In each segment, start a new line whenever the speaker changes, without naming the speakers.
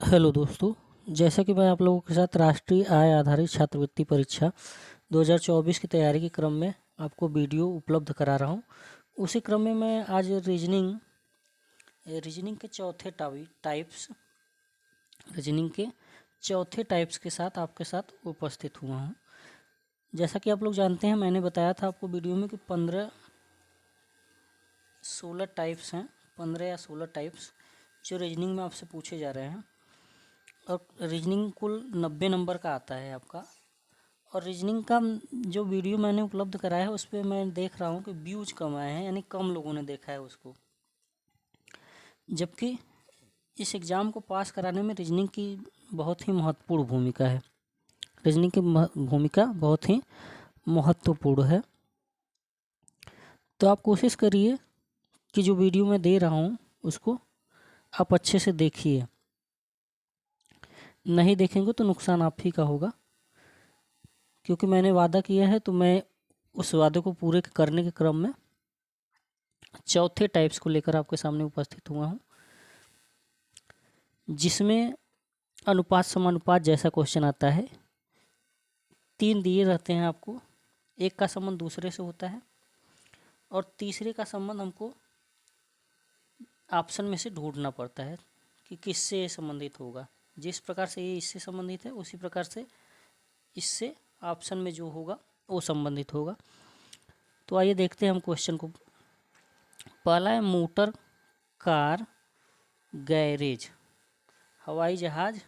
Hello दोस्तों। जैसा कि मैं आप लोगों के साथ राष्ट्रीय आय आधारित छात्रवृत्ति परीक्षा 2024 की तैयारी के क्रम में आपको वीडियो उपलब्ध करा रहा हूं, उसी क्रम में मैं आज रीजनिंग के चौथे टाइप्स के साथ आपके साथ उपस्थित हुआ हूं। जैसा कि आप लोग जानते हैं, मैंने बताया था आपको वीडियो में कि 16 टाइप्स हैं, 15 या 16 टाइप्स जो रीजनिंग में आपसे पूछे जा रहे हैं। और रीजनिंग कुल 90 नंबर का आता है आपका। और रीजनिंग का जो वीडियो मैंने उपलब्ध कराया है उस पर मैं देख रहा हूँ कि व्यूज कम आए हैं, यानी कम लोगों ने देखा है उसको। जबकि इस एग्ज़ाम को पास कराने में रीजनिंग की बहुत ही महत्वपूर्ण भूमिका है। रीजनिंग की भूमिका बहुत ही महत्वपूर्ण है। तो आप कोशिश करिए कि जो वीडियो मैं दे रहा हूँ उसको आप अच्छे से देखिए। नहीं देखेंगे तो नुकसान आप ही का होगा, क्योंकि मैंने वादा किया है तो मैं उस वादे को पूरे करने के क्रम में चौथे टाइप्स को लेकर आपके सामने उपस्थित हुआ हूँ, जिसमें अनुपात समानुपात जैसा क्वेश्चन आता है। 3 दिए रहते हैं आपको, एक का संबंध दूसरे से होता है और तीसरे का संबंध हमको ऑप्शन में से ढूंढना पड़ता है कि किससे ये संबंधित होगा। जिस प्रकार से ये इससे संबंधित है उसी प्रकार से इससे ऑप्शन में जो होगा वो संबंधित होगा। तो आइए देखते हैं हम क्वेश्चन को। पहला है मोटर, कार, गैरेज, हवाई जहाज।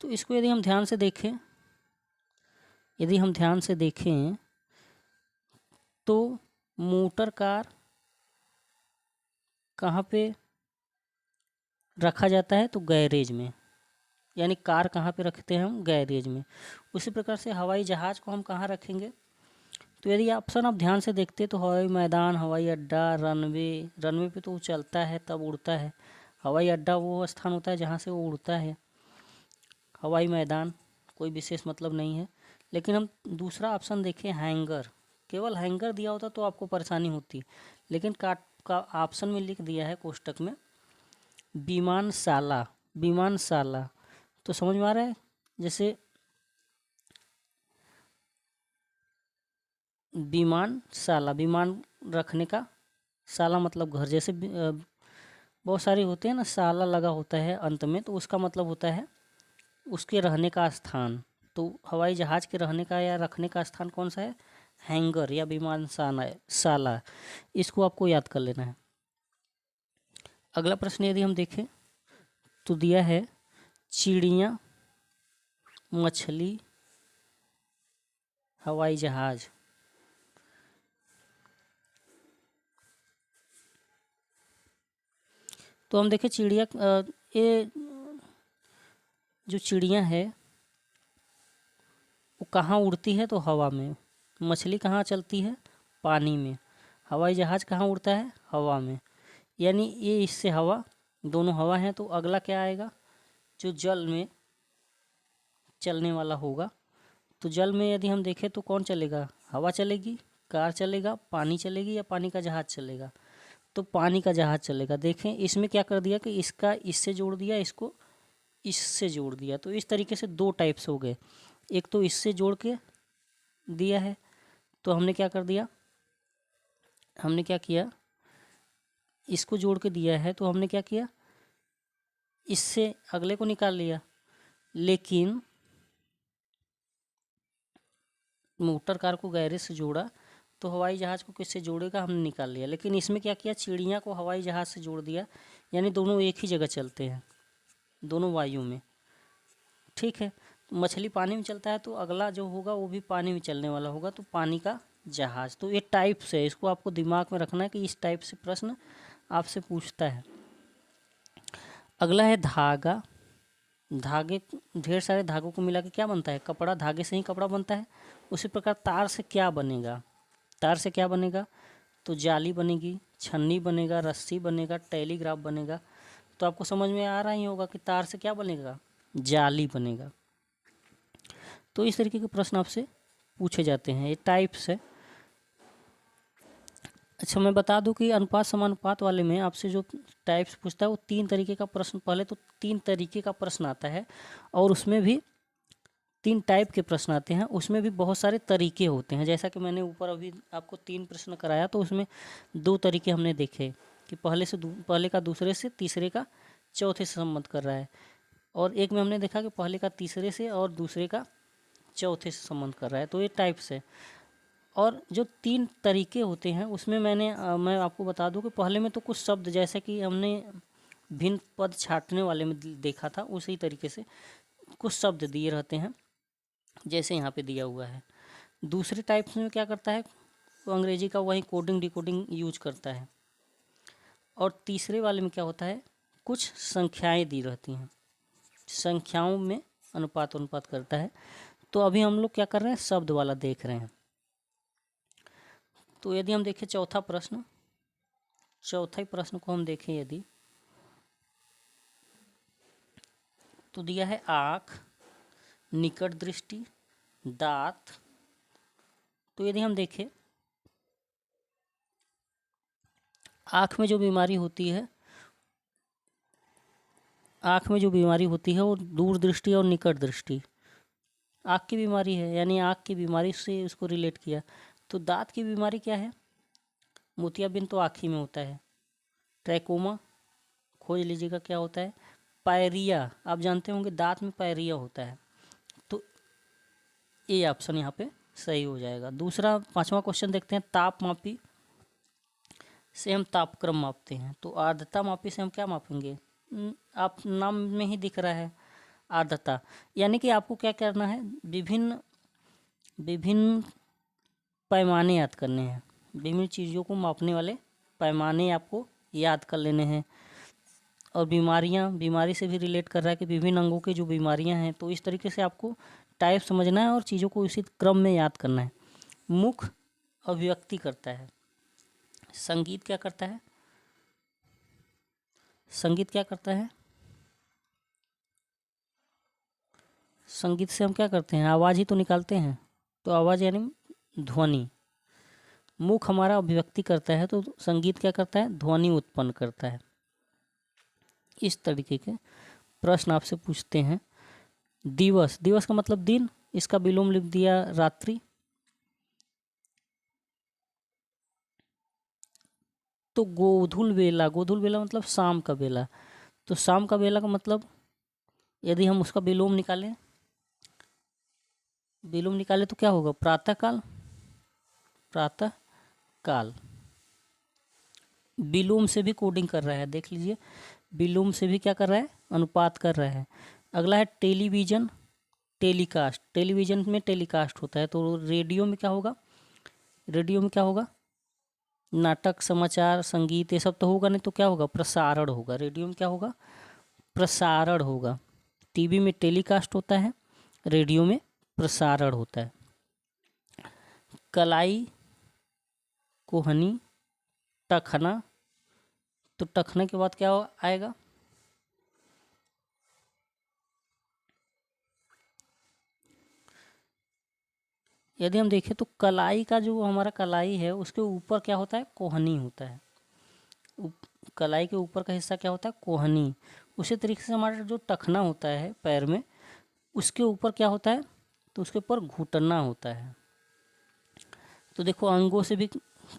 तो इसको यदि हम ध्यान से देखें तो मोटर कार कहाँ पे रखा जाता है, तो गैरेज में। यानी कार कहाँ पे रखते हैं हम, गैरेज में। उसी प्रकार से हवाई जहाज को हम कहाँ रखेंगे, तो यदि ऑप्शन आप ध्यान से देखते तो हवाई मैदान, हवाई अड्डा, रनवे पे तो वो चलता है तब उड़ता है। हवाई अड्डा वो स्थान होता है जहाँ से वो उड़ता है। हवाई मैदान कोई विशेष मतलब नहीं है। लेकिन हम दूसरा ऑप्शन देखें, हैंगर। केवल हैंगर दिया होता तो आपको परेशानी होती, लेकिन का ऑप्शन में लिख दिया है कोष्टक में विमानशाला। तो समझ में आ रहा है, जैसे विमानशाला, विमान रखने का, शाला मतलब घर। जैसे बहुत सारे होते हैं ना, शाला लगा होता है अंत में, तो उसका मतलब होता है उसके रहने का स्थान। तो हवाई जहाज के रहने का या रखने का स्थान कौन सा है, हैंगर या विमानशाला। इसको आपको याद कर लेना है। अगला प्रश्न यदि हम देखें तो दिया है चिड़िया, मछली, हवाई जहाज। तो हम देखें चिड़िया, ये जो चिड़िया है वो कहाँ उड़ती है, तो हवा में। मछली कहाँ चलती है, पानी में। हवाई जहाज कहाँ उड़ता है, हवा में। यानी ये इससे हवा, दोनों हवा हैं, तो अगला क्या आएगा, जो जल में चलने वाला होगा। तो जल में यदि हम देखें तो कौन चलेगा, हवा चलेगी, कार चलेगा, पानी चलेगी, या पानी का जहाज चलेगा, तो पानी का जहाज चलेगा। देखें इसमें क्या कर दिया कि इसका इससे जोड़ दिया, इसको इससे जोड़ दिया। तो इस तरीके से 2 टाइप्स हो गए। एक तो इससे जोड़ के दिया है, तो हमने क्या किया, इसको जोड़ के दिया है तो हमने क्या किया, इससे अगले को निकाल लिया। लेकिन मोटर कार को गैरेज से जोड़ा तो हवाई जहाज को किससे जोड़ेगा, हमने निकाल लिया। लेकिन इसमें क्या किया, चिड़िया को हवाई जहाज से जोड़ दिया, यानी दोनों एक ही जगह चलते हैं, दोनों वायु में। ठीक है, मछली पानी में चलता है तो अगला जो होगा वो भी पानी में चलने वाला होगा, तो पानी का जहाज। तो ये टाइप्स है, इसको आपको दिमाग में रखना है कि इस टाइप से प्रश्न आपसे पूछता है। अगला है धागा। धागे, ढेर सारे धागों को मिला के क्या बनता है, कपड़ा। धागे से ही कपड़ा बनता है। उसी प्रकार तार से क्या बनेगा, तो जाली बनेगी, छन्नी बनेगा, रस्सी बनेगा, टेलीग्राफ बनेगा। तो आपको समझ में आ रहा ही होगा कि तार से क्या बनेगा, जाली बनेगा। तो इस तरीके के प्रश्न आपसे पूछे जाते हैं, ये टाइप्स है। अच्छा, मैं बता दूं कि अनुपात समानुपात वाले में आपसे जो टाइप्स पूछता है वो 3 तरीके का प्रश्न, पहले तो 3 तरीके का प्रश्न आता है और उसमें भी 3 टाइप के प्रश्न आते हैं, उसमें भी बहुत सारे तरीके होते हैं। जैसा कि मैंने ऊपर अभी आपको 3 प्रश्न कराया तो उसमें 2 तरीके हमने देखे कि पहले का दूसरे से, तीसरे का चौथे से संबंध कर रहा है, और एक में हमने देखा कि पहले का तीसरे से और दूसरे का चौथे से संबंध कर रहा है। तो ये टाइप्स है। और जो 3 तरीके होते हैं उसमें मैं आपको बता दूं कि पहले में तो कुछ शब्द, जैसे कि हमने भिन्न पद छाँटने वाले में देखा था, उसी तरीके से कुछ शब्द दिए रहते हैं जैसे यहाँ पे दिया हुआ है। दूसरे टाइप्स में क्या करता है, वो अंग्रेजी का वही कोडिंग डिकोडिंग यूज करता है। और तीसरे वाले में क्या होता है, कुछ संख्याएं दी रहती हैं, संख्याओं में अनुपात करता है। तो अभी हम लोग क्या कर रहे हैं, शब्द वाला देख रहे हैं। तो यदि हम देखें चौथा प्रश्न को हम देखें यदि, तो दिया है आँख, निकट दृष्टि, दांत। तो यदि हम देखें आँख में जो बीमारी होती है, वो दूर दृष्टि और निकट दृष्टि, आँख की बीमारी है, यानी आँख की बीमारी से उसको रिलेट किया। तो दांत की बीमारी क्या है, मोतियाबिंद तो आँख ही में होता है। ट्रैकोमा खोज लीजिएगा क्या होता है। पायरिया, आप जानते होंगे दांत में पायरिया होता है। तो ये ऑप्शन यहाँ पे सही हो जाएगा। दूसरा 5वां क्वेश्चन देखते हैं, तापमापी से हम तापक्रम मापते हैं। तो आर्द्रता मापी से हम क्या मापेंगे, आप नाम में ही दिख रहा है आर्द्रता, यानी कि आपको क्या करना है, विभिन्न पैमाने याद करने हैं, विभिन्न चीज़ों को मापने वाले पैमाने आपको याद कर लेने हैं। और बीमारी से भी रिलेट कर रहा है कि विभिन्न अंगों की जो बीमारियां हैं, तो इस तरीके से आपको टाइप समझना है और चीज़ों को इसी क्रम में याद करना है। मुख अभिव्यक्ति करता है, संगीत क्या करता है, संगीत से हम क्या करते हैं, आवाज़ ही तो निकालते हैं। तो आवाज़ यानी ध्वनि। मुख हमारा अभिव्यक्ति करता है, तो संगीत क्या करता है, ध्वनि उत्पन्न करता है। इस तरीके के प्रश्न आपसे पूछते हैं। दिवस का मतलब दिन, इसका विलोम लिख दिया रात्रि। तो गोधूल बेला मतलब शाम का बेला। तो शाम का बेला का मतलब यदि हम उसका विलोम निकालें तो क्या होगा, प्रातः काल। विलोम से भी कोडिंग कर रहा है, देख लीजिए, विलोम से भी क्या कर रहा है, अनुपात कर रहा है। अगला है टेलीविज़न, टेलीकास्ट, टेलीविज़न में टेलीकास्ट होता है। तो रेडियो में क्या होगा, नाटक, समाचार, संगीत, ये सब तो होगा नहीं, तो क्या होगा, प्रसारण होगा। रेडियो में क्या होगा, प्रसारण होगा। टीवी में टेलीकास्ट होता है, रेडियो में प्रसारण होता है। कलाई, कोहनी, टखना। तो टखने के बाद क्या आएगा, यदि हम देखें तो कलाई का जो हमारा कलाई है उसके ऊपर क्या होता है, कोहनी होता है। कलाई के ऊपर का हिस्सा क्या होता है, कोहनी। उसी तरीके से हमारा जो टखना होता है पैर में, उसके ऊपर क्या होता है, तो उसके ऊपर घुटना होता है। तो देखो अंगों से भी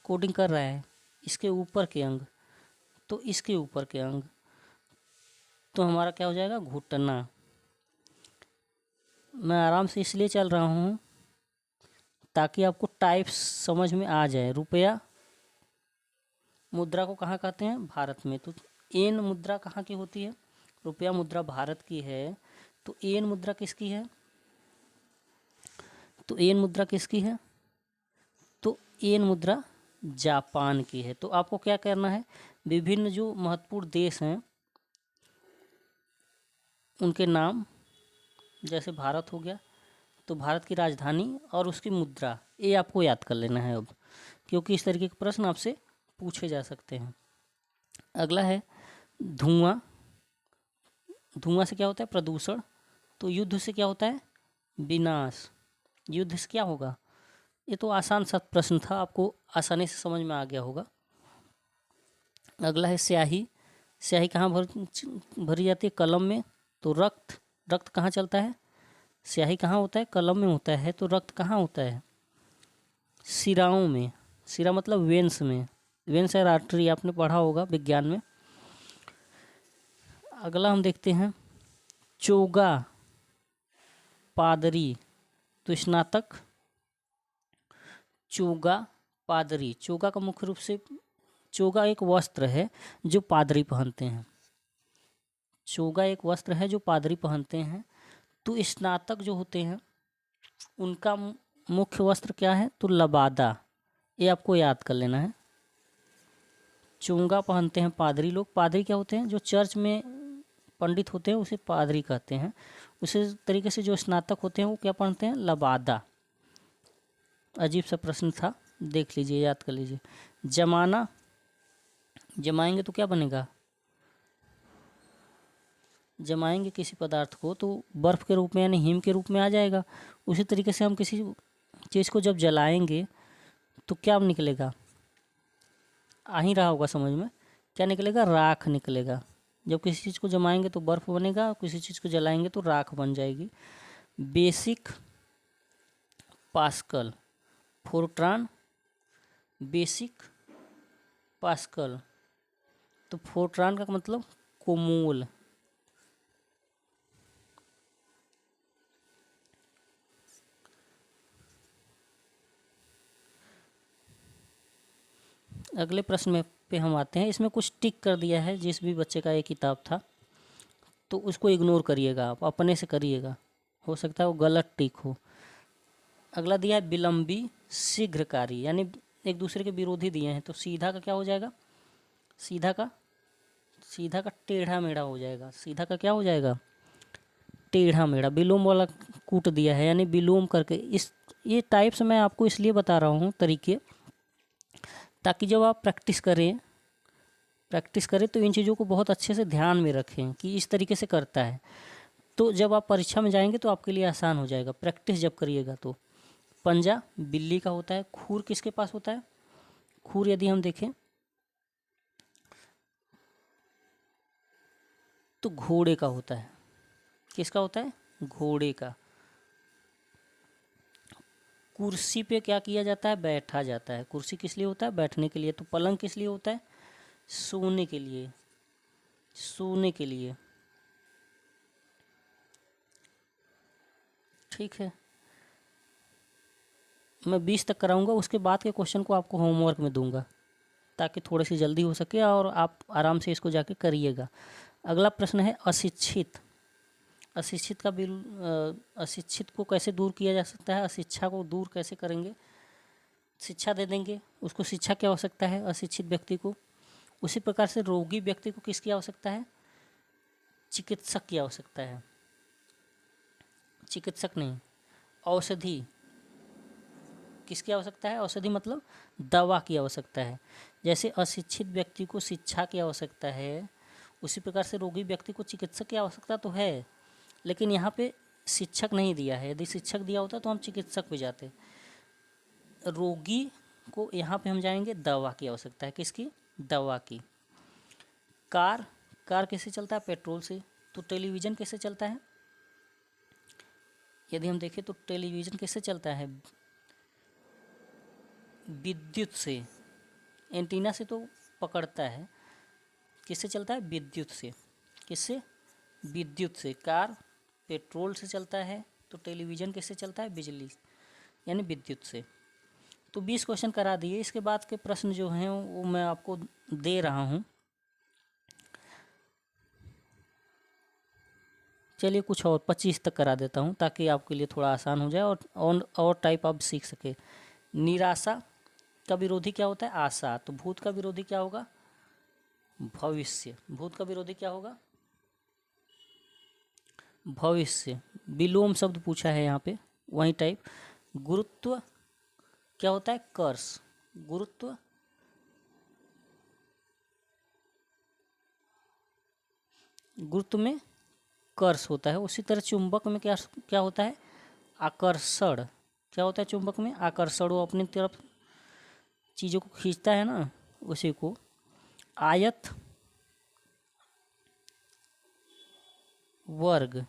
कोडिंग कर रहा है, इसके ऊपर के अंग, तो इसके ऊपर के अंग, तो हमारा क्या हो जाएगा, घुटना। मैं आराम से इसलिए चल रहा हूँ ताकि आपको टाइप्स समझ में आ जाए। रुपया मुद्रा को कहाँ कहते हैं, भारत में। तो एन मुद्रा कहाँ की होती है, रुपया मुद्रा भारत की है। तो एन मुद्रा किसकी है, तो एन मुद्रा जापान की है। तो आपको क्या करना है, विभिन्न जो महत्वपूर्ण देश हैं उनके नाम, जैसे भारत हो गया, तो भारत की राजधानी और उसकी मुद्रा, ये आपको याद कर लेना है अब, क्योंकि इस तरीके के प्रश्न आपसे पूछे जा सकते हैं। अगला है धुआं से क्या होता है, प्रदूषण। तो युद्ध से क्या होता है, विनाश। युद्ध से क्या होगा, ये तो आसान सा प्रश्न था, आपको आसानी से समझ में आ गया होगा। अगला है स्याही। स्याही कहाँ भरी जाती है? कलम में। तो रक्त, रक्त कहाँ चलता है? स्याही कहाँ होता है? कलम में होता है। तो रक्त कहाँ होता है? शिराओं में। शिरा मतलब वेन्स में। वेन्स है आर्टरी, आपने पढ़ा होगा विज्ञान में। अगला हम देखते हैं चोगा पादरी। तो स्नातक चोगा पादरी। चोगा का मुख्य रूप से, चोगा एक वस्त्र है जो पादरी पहनते हैं। चोगा एक वस्त्र है जो पादरी पहनते हैं। तो स्नातक जो होते हैं उनका मुख्य वस्त्र क्या है? तो लबादा। ये आपको याद कर लेना है। चोंगा पहनते हैं पादरी लोग। पादरी क्या होते हैं? जो चर्च में पंडित होते हैं उसे पादरी कहते हैं। उसी तरीके से जो स्नातक होते हैं वो क्या पहनते हैं? लबादा। अजीब सा प्रश्न था, देख लीजिए, याद कर लीजिए। जमाना, जमाएंगे तो क्या बनेगा? जमाएंगे किसी पदार्थ को तो बर्फ़ के रूप में यानी हिम के रूप में आ जाएगा। उसी तरीके से हम किसी चीज़ को जब जलाएंगे तो क्या निकलेगा? आ ही रहा होगा समझ में। क्या निकलेगा? राख निकलेगा। जब किसी चीज़ को जमाएंगे तो बर्फ़ बनेगा, किसी चीज़ को जलाएंगे तो राख बन जाएगी। Basic pascal, Fortran basic pascal. तो फोर्ट्रान का मतलब कोमोल। अगले प्रश्न में पे हम आते हैं। इसमें कुछ टिक कर दिया है, जिस भी बच्चे का ये किताब था तो उसको इग्नोर करिएगा, आप अपने से करिएगा, हो सकता है वो गलत टिक हो। अगला दिया है विलंबी शीघ्रकारी, यानी एक दूसरे के विरोधी दिए हैं। तो सीधा का क्या हो जाएगा? सीधा का, सीधा का टेढ़ा मेढ़ा हो जाएगा। सीधा का क्या हो जाएगा? टेढ़ा मेढ़ा। विलोम वाला कूट दिया है, यानी विलोम करके। इस ये टाइप्स मैं आपको इसलिए बता रहा हूँ तरीके, ताकि जब आप प्रैक्टिस करें तो इन चीज़ों को बहुत अच्छे से ध्यान में रखें कि इस तरीके से करता है। तो जब आप परीक्षा में जाएंगे तो आपके लिए आसान हो जाएगा, प्रैक्टिस जब करिएगा तो। पंजा बिल्ली का होता है। खूर किसके पास होता है? खूर यदि हम देखें तो घोड़े का होता है। किसका होता है? घोड़े का। कुर्सी पे क्या किया जाता है? बैठा जाता है। कुर्सी किस लिए होता है? बैठने के लिए। तो पलंग किस लिए होता है? सोने के लिए। सोने के लिए, ठीक है। मैं 20 तक कराऊंगा, उसके बाद के क्वेश्चन को आपको होमवर्क में दूंगा ताकि थोड़ी सी जल्दी हो सके और आप आराम से इसको जाके करिएगा। अगला प्रश्न है अशिक्षित। अशिक्षित का अशिक्षित को कैसे दूर किया जा सकता है? अशिक्षा को दूर कैसे करेंगे? शिक्षा दे देंगे उसको। शिक्षा की आवश्यकता है अशिक्षित व्यक्ति को। उसी प्रकार से रोगी व्यक्ति को किसकी आवश्यकता है? चिकित्सक की आवश्यकता है। चिकित्सक नहीं, औषधि किसकी आवश्यकता है? औषधि मतलब दवा की आवश्यकता है। जैसे अशिक्षित व्यक्ति को शिक्षा की आवश्यकता है, उसी प्रकार से रोगी व्यक्ति को चिकित्सक की आवश्यकता तो है, लेकिन यहाँ पे शिक्षक नहीं दिया है। यदि शिक्षक दिया होता तो हम चिकित्सक पे जाते। रोगी को यहाँ पे हम जाएंगे, दवा की आवश्यकता है। किसकी? दवा की। कार, कार कैसे चलता है? पेट्रोल से। तो टेलीविज़न कैसे चलता है? यदि हम देखें तो टेलीविज़न कैसे चलता है? विद्युत से। एंटीना से तो पकड़ता है, किससे चलता है? विद्युत से। किससे? विद्युत से। कार पेट्रोल से चलता है, तो टेलीविज़न किससे चलता है? बिजली यानी विद्युत से। तो 20 क्वेश्चन करा दिए। इसके बाद के प्रश्न जो हैं वो मैं आपको दे रहा हूँ। चलिए कुछ और 25 तक करा देता हूँ ताकि आपके लिए थोड़ा आसान हो जाए और टाइप आप सीख सके। निराशा का विरोधी क्या होता है? आशा। तो भूत का विरोधी क्या होगा? भविष्य। भूत का विरोधी क्या होगा? भविष्य। विलोम शब्द पूछा है यहाँ पे, वही टाइप। गुरुत्व क्या होता है? कर्ष। गुरुत्व, गुरुत्व में कर्ष होता है। उसी तरह चुंबक में क्या क्या होता है? आकर्षण। क्या होता है चुंबक में? आकर्षण। वो अपनी तरफ चीज़ों को खींचता है ना, उसी को आयत वर्ग,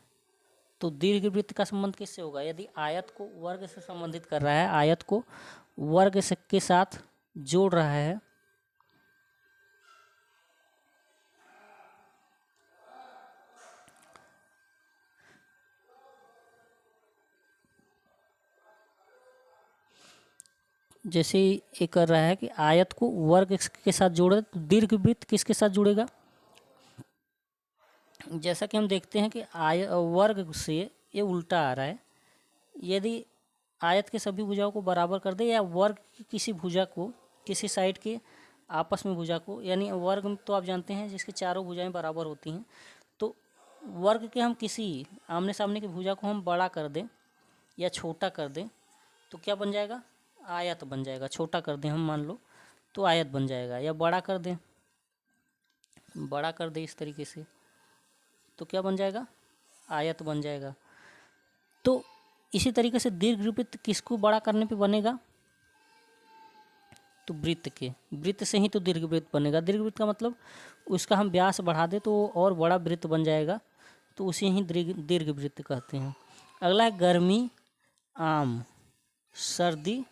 तो दीर्घवृत्त का संबंध किससे होगा? यदि आयत को वर्ग से संबंधित कर रहा है, आयत को वर्ग के साथ जोड़ रहा है, जैसे ये कर रहा है कि आयत को वर्ग के साथ जोड़े, तो दीर्घवृत्त किसके साथ जुड़ेगा? जैसा कि हम देखते हैं कि वर्ग से ये उल्टा आ रहा है। यदि आयत के सभी भुजाओं को बराबर कर दे, या वर्ग की किसी भुजा को, किसी साइड के आपस में भुजा को, यानी वर्ग तो आप जानते हैं जिसकी चारों भुजाएं बराबर होती हैं, तो वर्ग के हम किसी आमने सामने की भुजा को हम बड़ा कर दें या छोटा कर दें तो क्या बन जाएगा? आयत बन जाएगा। छोटा कर दें हम, मान लो, तो आयत बन जाएगा, या बड़ा कर दें, इस तरीके से, तो क्या बन जाएगा? आयत बन जाएगा। तो इसी तरीके से दीर्घवृत्त किसको बड़ा करने पे बनेगा? तो वृत्त से ही तो दीर्घवृत्त बनेगा। दीर्घवृत्त का मतलब उसका हम व्यास बढ़ा दें तो और बड़ा वृत्त बन जाएगा, तो उसे ही दीर्घवृत्त कहते हैं। अगला है गर्मी, आम, सर्दी।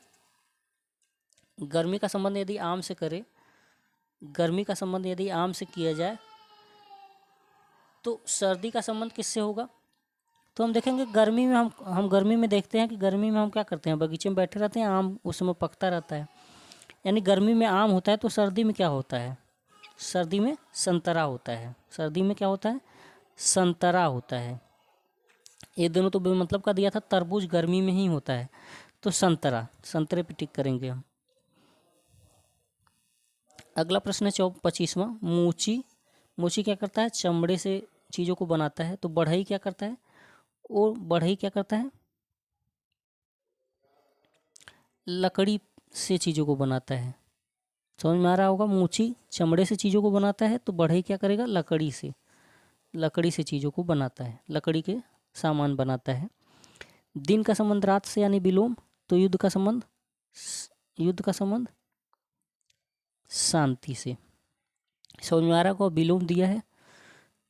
गर्मी का संबंध यदि आम से करें, गर्मी का संबंध यदि आम से किया जाए, तो सर्दी का संबंध किससे होगा? तो हम देखेंगे गर्मी में हम गर्मी में देखते हैं कि गर्मी में हम क्या करते हैं? बगीचे में बैठे रहते हैं, आम उस समय पकता रहता है, यानी गर्मी में आम होता है। तो सर्दी में क्या होता है? सर्दी में संतरा होता है। सर्दी में क्या होता है? संतरा होता है। ये दोनों तो मतलब का दिया था, तरबूज गर्मी में ही होता है, तो संतरा, संतरे पे टिक करेंगे हम। अगला प्रश्न है 25वां, मूची। मूची क्या करता है? चमड़े से चीज़ों को बनाता है। तो बढ़ई क्या करता है? और बढ़ई क्या करता है? लकड़ी से चीज़ों को बनाता है। समझ में आ रहा होगा? मूची चमड़े से चीज़ों को बनाता है, तो बढ़ई क्या करेगा? लकड़ी से चीज़ों को बनाता है, लकड़ी के सामान बनाता है। दिन का संबंध रात से यानी विलोम, तो युद्ध का संबंध शांति से। समझ में आ रहा होगा? विलोम दिया है।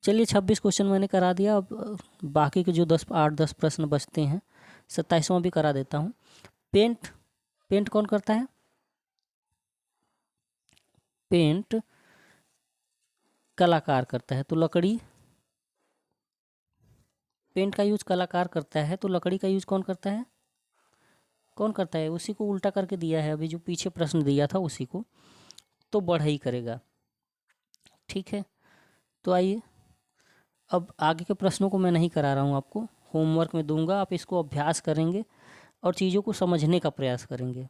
चलिए 26 क्वेश्चन मैंने करा दिया। अब बाकी के जो 8-10 प्रश्न बचते हैं, 27वां भी करा देता हूँ। पेंट कौन करता है? पेंट कलाकार करता है। तो लकड़ी, पेंट का यूज कलाकार करता है, तो लकड़ी का यूज कौन करता है? उसी को उल्टा करके दिया है अभी, जो पीछे प्रश्न दिया था उसी को, तो बढ़ई करेगा। ठीक है, तो आइए अब आगे के प्रश्नों को मैं नहीं करा रहा हूँ आपको, होमवर्क में दूंगा, आप इसको अभ्यास करेंगे और चीज़ों को समझने का प्रयास करेंगे।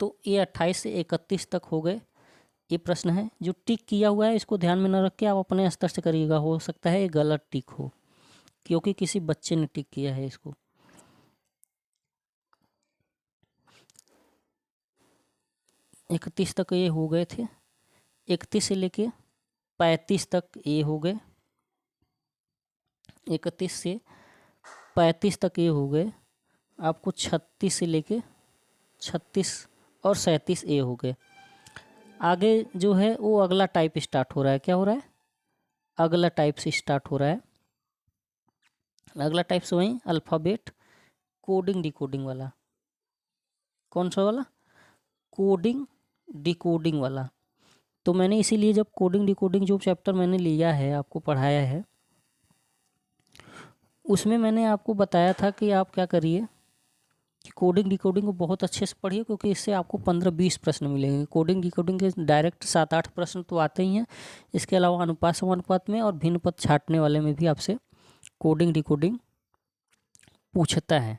तो ये 28 से 31 तक हो गए ये प्रश्न है। जो टिक किया हुआ है इसको ध्यान में न रख के आप अपने स्तर से करिएगा, हो सकता है ये गलत टिक हो क्योंकि किसी बच्चे ने टिक किया है इसको। इकतीस तक ये हो गए थे, 31 से लेके 35 तक ये हो गए, 31 से 35 तक ये हो गए। आपको 36 से लेके 36 और 37 ए हो गए। आगे जो है वो अगला टाइप स्टार्ट हो रहा है। क्या हो रहा है? अगला टाइप से स्टार्ट हो रहा है। अगला टाइप से वही अल्फ़ाबेट कोडिंग डिकोडिंग वाला। कौन सा वाला? कोडिंग डिकोडिंग वाला। तो मैंने इसीलिए जब कोडिंग डिकोडिंग जो चैप्टर मैंने लिया है, आपको पढ़ाया है, उसमें मैंने आपको बताया था कि आप क्या करिए कि कोडिंग डिकोडिंग को बहुत अच्छे से पढ़िए, क्योंकि इससे आपको 15-20 प्रश्न मिलेंगे। कोडिंग डिकोडिंग के डायरेक्ट 7-8 प्रश्न तो आते ही हैं, इसके अलावा अनुपात समानुपात में और भिन्न पद छाँटने वाले में भी आपसे कोडिंग डिकोडिंग पूछता है।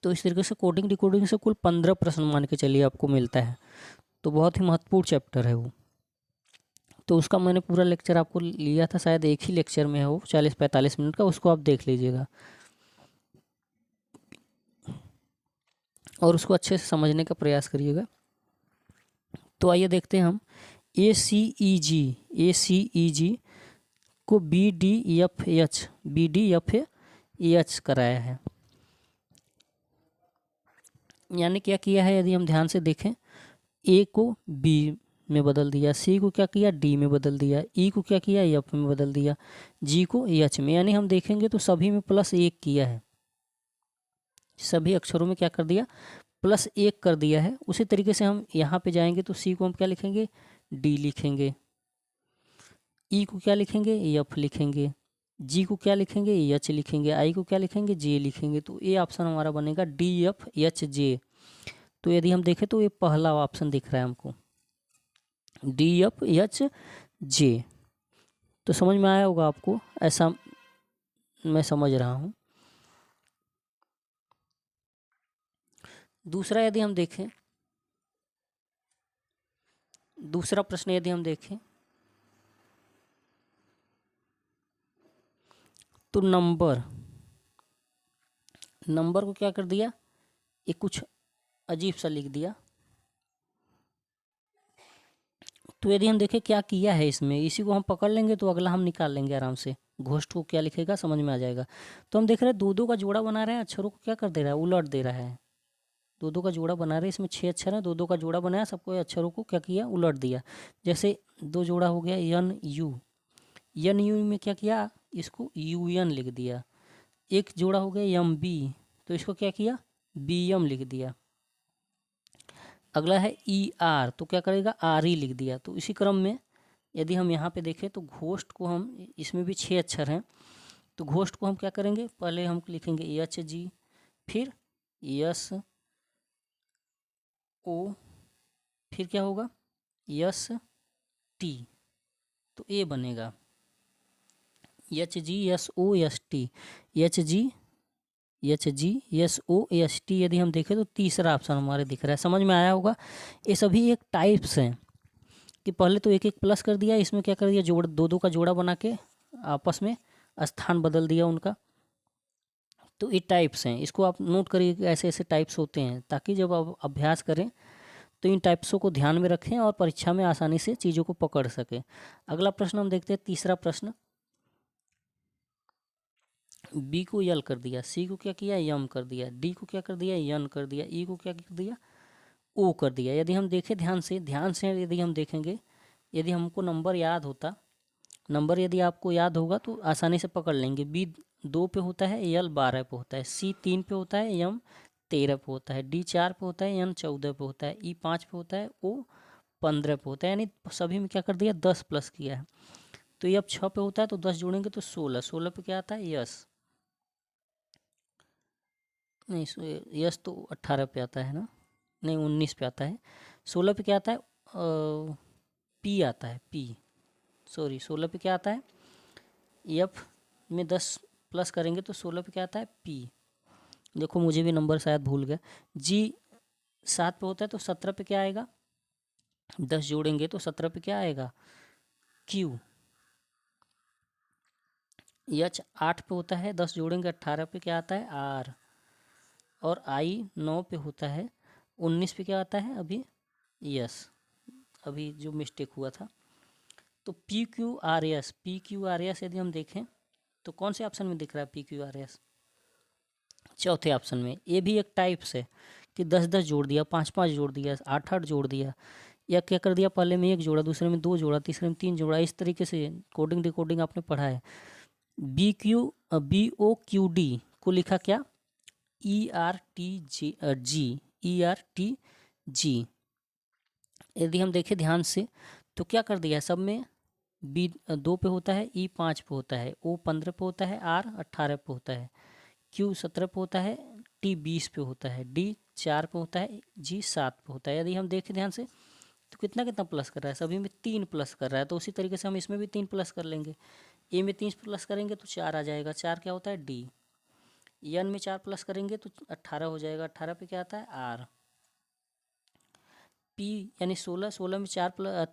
तो इस तरीके से कोडिंग डिकोडिंग से कुल 15 प्रश्न मान के चलिए आपको मिलता है। तो बहुत ही महत्वपूर्ण चैप्टर है वो। तो उसका मैंने पूरा लेक्चर आपको लिया था, शायद एक ही लेक्चर में है वो, 40-45 मिनट का, उसको आप देख लीजिएगा और उसको अच्छे से समझने का प्रयास करिएगा। तो आइए देखते हैं हम ACEG को BDFH कराया है। यानी क्या किया है, यदि हम ध्यान से देखें, ए को बी में बदल दिया, सी को क्या किया डी में बदल दिया, ई को क्या किया एफ में बदल दिया, जी को एच में। यानी हम देखेंगे तो सभी में +1 किया है, सभी अक्षरों में क्या कर दिया +1 कर दिया है। उसी तरीके से हम यहाँ पे जाएंगे तो सी को हम क्या लिखेंगे डी लिखेंगे, ई को क्या लिखेंगे एफ लिखेंगे, जी को क्या लिखेंगे एच लिखेंगे, आई को क्या लिखेंगे जे लिखेंगे। तो ये ऑप्शन हमारा बनेगा DFH J। तो यदि हम देखें तो ये पहला ऑप्शन दिख रहा है हमको DFH J। तो समझ में आया होगा आपको, ऐसा मैं समझ रहा हूँ। दूसरा यदि हम देखें, दूसरा प्रश्न यदि हम देखें तो नंबर को क्या कर दिया, ये कुछ अजीब सा लिख दिया। तो यदि हम देखें क्या किया है इसमें, इसी को हम पकड़ लेंगे तो अगला हम निकाल लेंगे आराम से। घोष्ट को क्या लिखेगा समझ में आ जाएगा। तो हम देख रहे हैं दो दो का जोड़ा बना रहे हैं, अक्षरों को क्या कर दे रहा है उलट दे रहा है। दो दो का जोड़ा बना रहे हैं, इसमें 6 अक्षर हैं, दो दो का जोड़ा बनाया, सबको अक्षरों को क्या किया उलट दिया। जैसे दो जोड़ा हो गया NU, NU में क्या किया इसको UN लिख दिया। एक जोड़ा हो गया MB, तो इसको क्या किया BM लिख दिया। अगला है ER, तो क्या करेगा RE लिख दिया। तो इसी क्रम में यदि हम यहाँ पे देखें तो घोष्ट को हम, इसमें भी 6 अक्षर हैं, तो घोष्ट को हम क्या करेंगे पहले हम लिखेंगे HG, फिर SO, फिर क्या होगा ST। तो ये बनेगा HGSOST, HGSOST। यदि हम देखें तो तीसरा ऑप्शन हमारे दिख रहा है, समझ में आया होगा। ये सभी एक टाइप्स हैं कि पहले तो एक एक प्लस कर दिया, इसमें क्या कर दिया जोड़ दो दो का जोड़ा बना के आपस में स्थान बदल दिया उनका। तो ये टाइप्स हैं, इसको आप नोट करिए कि ऐसे ऐसे टाइप्स होते हैं, ताकि जब आप अभ्यास करें तो इन टाइप्सों को ध्यान में रखें और परीक्षा में आसानी से चीज़ों को पकड़ सकें। अगला प्रश्न हम देखते हैं, तीसरा प्रश्न। बी को यल कर दिया, सी को क्या किया यम कर दिया, डी को क्या कर दिया यन कर दिया, ई को क्या कर दिया ओ कर दिया। यदि हम देखें ध्यान से यदि हम देखेंगे, यदि हमको नंबर याद होता, नंबर यदि आपको याद होगा तो आसानी से पकड़ लेंगे। बी 2 पे होता है, यल 12 पे होता है, सी 3 पे होता है, यम 13 पे होता है, डी 4 पे होता है, एन 14 पे होता है, ई 5 पे होता है, ओ 15 पे होता है। यानी सभी में क्या कर दिया 10 प्लस किया है। तो ये अब 6 पे होता है तो 10 जोड़ेंगे तो 16, 16 पे क्या आता है यस, नहीं यस तो 18 पे आता है ना, नहीं 19 पे आता है। 16 पे क्या आता है पी आता है, पी सॉरी 16 पे क्या आता है एफ में 10 प्लस करेंगे तो 16 पे क्या आता है पी। देखो मुझे भी नंबर शायद भूल गया। जी 7 पे होता है तो 17 पे क्या आएगा 10 जोड़ेंगे तो 17 पे क्या आएगा क्यू। एच 8 पे होता है, 10 जोड़ेंगे 18 पे क्या आता है आर। और आई 9 पे होता है, 19 पे क्या आता है अभी यस, अभी जो मिस्टेक हुआ था। तो PQRS यदि हम देखें तो कौन से ऑप्शन में दिख रहा है PQRS, चौथे ऑप्शन में। ये भी एक टाइप्स है कि 10-10 जोड़ दिया, 5-5 जोड़ दिया, 8-8 जोड़ दिया, या क्या कर दिया पहले में 1 जोड़ा, दूसरे में 2 जोड़ा, तीसरे में 3 जोड़ा। इस तरीके से कोडिंग डिकोडिंग आपने पढ़ा है। BOQD को लिखा क्या ERTG। यदि हम देखें ध्यान से तो क्या कर दिया सब में, बी 2 पे होता है, ई 5 पे होता है, ओ 15 पे होता है, आर 18 पे होता है, क्यू 17 पे होता है, टी 20 पे होता है, डी 4 पे होता है, जी 7 पे होता है। यदि हम देखें ध्यान से तो कितना कितना प्लस कर रहा है, सभी में 3 प्लस कर रहा है। तो उसी तरीके से हम इसमें भी 3 प्लस कर लेंगे। ए में 3 प्लस करेंगे तो 4 आ जाएगा, 4 क्या होता है डी। एन में 4 प्लस करेंगे तो 18 हो जाएगा, 18 पे क्या आता है आर। पी यानी 16, 16 में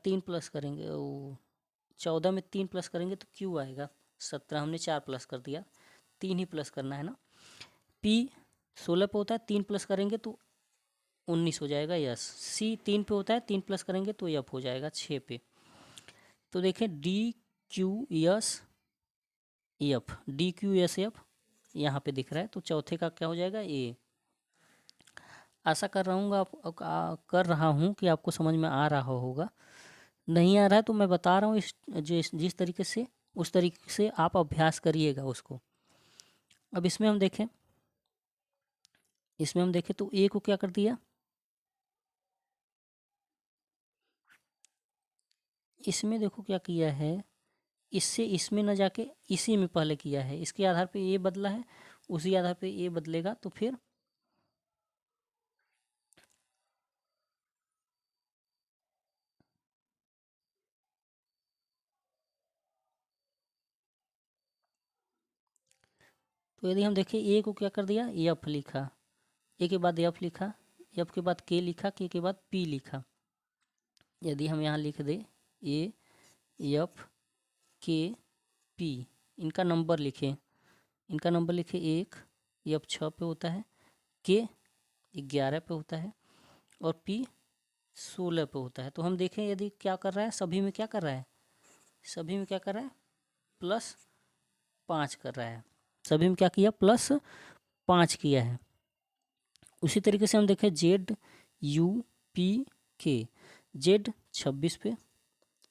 3 प्लस करेंगे, वो 14 में 3 प्लस करेंगे तो क्यू आएगा। 17 हमने 4 प्लस कर दिया, 3 ही प्लस करना है ना। पी 16 पे होता है, 3 प्लस करेंगे तो 19 हो जाएगा यस। सी 3 पे होता है, 3 प्लस करेंगे तो एफ हो जाएगा 6 पे। तो देखें DQSF यहाँ पे दिख रहा है, तो चौथे का क्या हो जाएगा ए। आशा कर रहा हूँ कर रहा हूँ कि आपको समझ में आ रहा होगा। नहीं आ रहा है तो मैं बता रहा हूँ, जिस तरीके से उस तरीके से आप अभ्यास करिएगा उसको। अब इसमें हम देखें तो ए को क्या कर दिया, इसमें देखो क्या किया है, इससे इसमें न जाके इसी में पहले किया है। इसके आधार पे ए बदला है, उसी आधार पे ए बदलेगा, तो फिर तो यदि हम देखें ए को क्या कर दिया, एफ लिखा, ए के बाद एफ लिखा, एफ के बाद के लिखा, के बाद पी लिखा। यदि हम यहाँ लिख दे ए एफ के पी, इनका नंबर लिखें, एक, एफ 6 पे होता है, के 11 पे होता है और पी 16 पे होता है। तो हम देखें यदि क्या कर रहा है, सभी में क्या कर रहा है, प्लस 5 कर रहा है। सभी में क्या किया, प्लस 5 किया है। उसी तरीके से हम देखें जेड यू पी के, जेड 26 पे,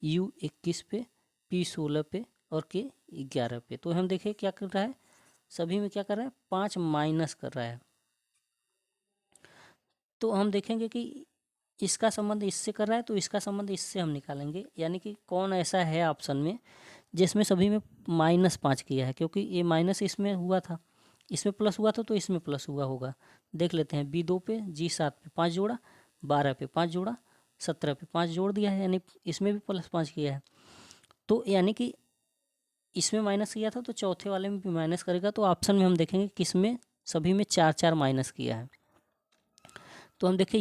यू 21 पे, पी 16 पे और के 11 पे। तो हम देखें क्या कर रहा है, सभी में क्या कर रहा है, 5 माइनस कर रहा है। तो हम देखेंगे कि इसका संबंध इससे कर रहा है तो इसका संबंध इससे हम निकालेंगे, यानी कि कौन ऐसा है ऑप्शन में जिसमें सभी में -5 किया है, क्योंकि ये माइनस इसमें हुआ था, इसमें प्लस हुआ था तो इसमें प्लस हुआ होगा। देख लेते हैं, बी 2 पे, जी 7 पे 5 जोड़ा, 12 पे 5 जोड़ा, 17 पे 5 जोड़ दिया है, यानी इसमें भी +5 किया है। तो यानी कि इसमें माइनस किया था तो चौथे वाले में भी माइनस करेगा। तो ऑप्शन में हम देखेंगे किसमें सभी में 4 माइनस किया है। तो हम देखें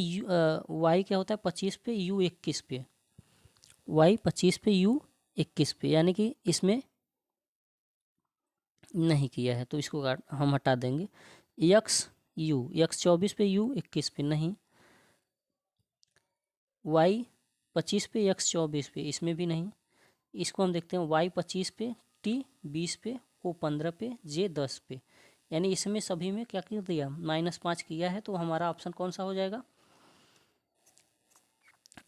वाई क्या होता है 25 पे, यू 21 पे, वाई 25 पे, यू 21 पे, यानी कि इसमें नहीं किया है तो इसको हम हटा देंगे। यक्स 24 पे, यू 21 पे नहीं, वाई 25 पे, यक्स 24 पे, इसमें भी नहीं। इसको हम देखते हैं, वाई 25 पे, टी 20 पे, ओ 15 पे, जे 10 पे, यानी इसमें सभी में क्या कर दिया, -5 किया है। तो हमारा ऑप्शन कौन सा हो जाएगा,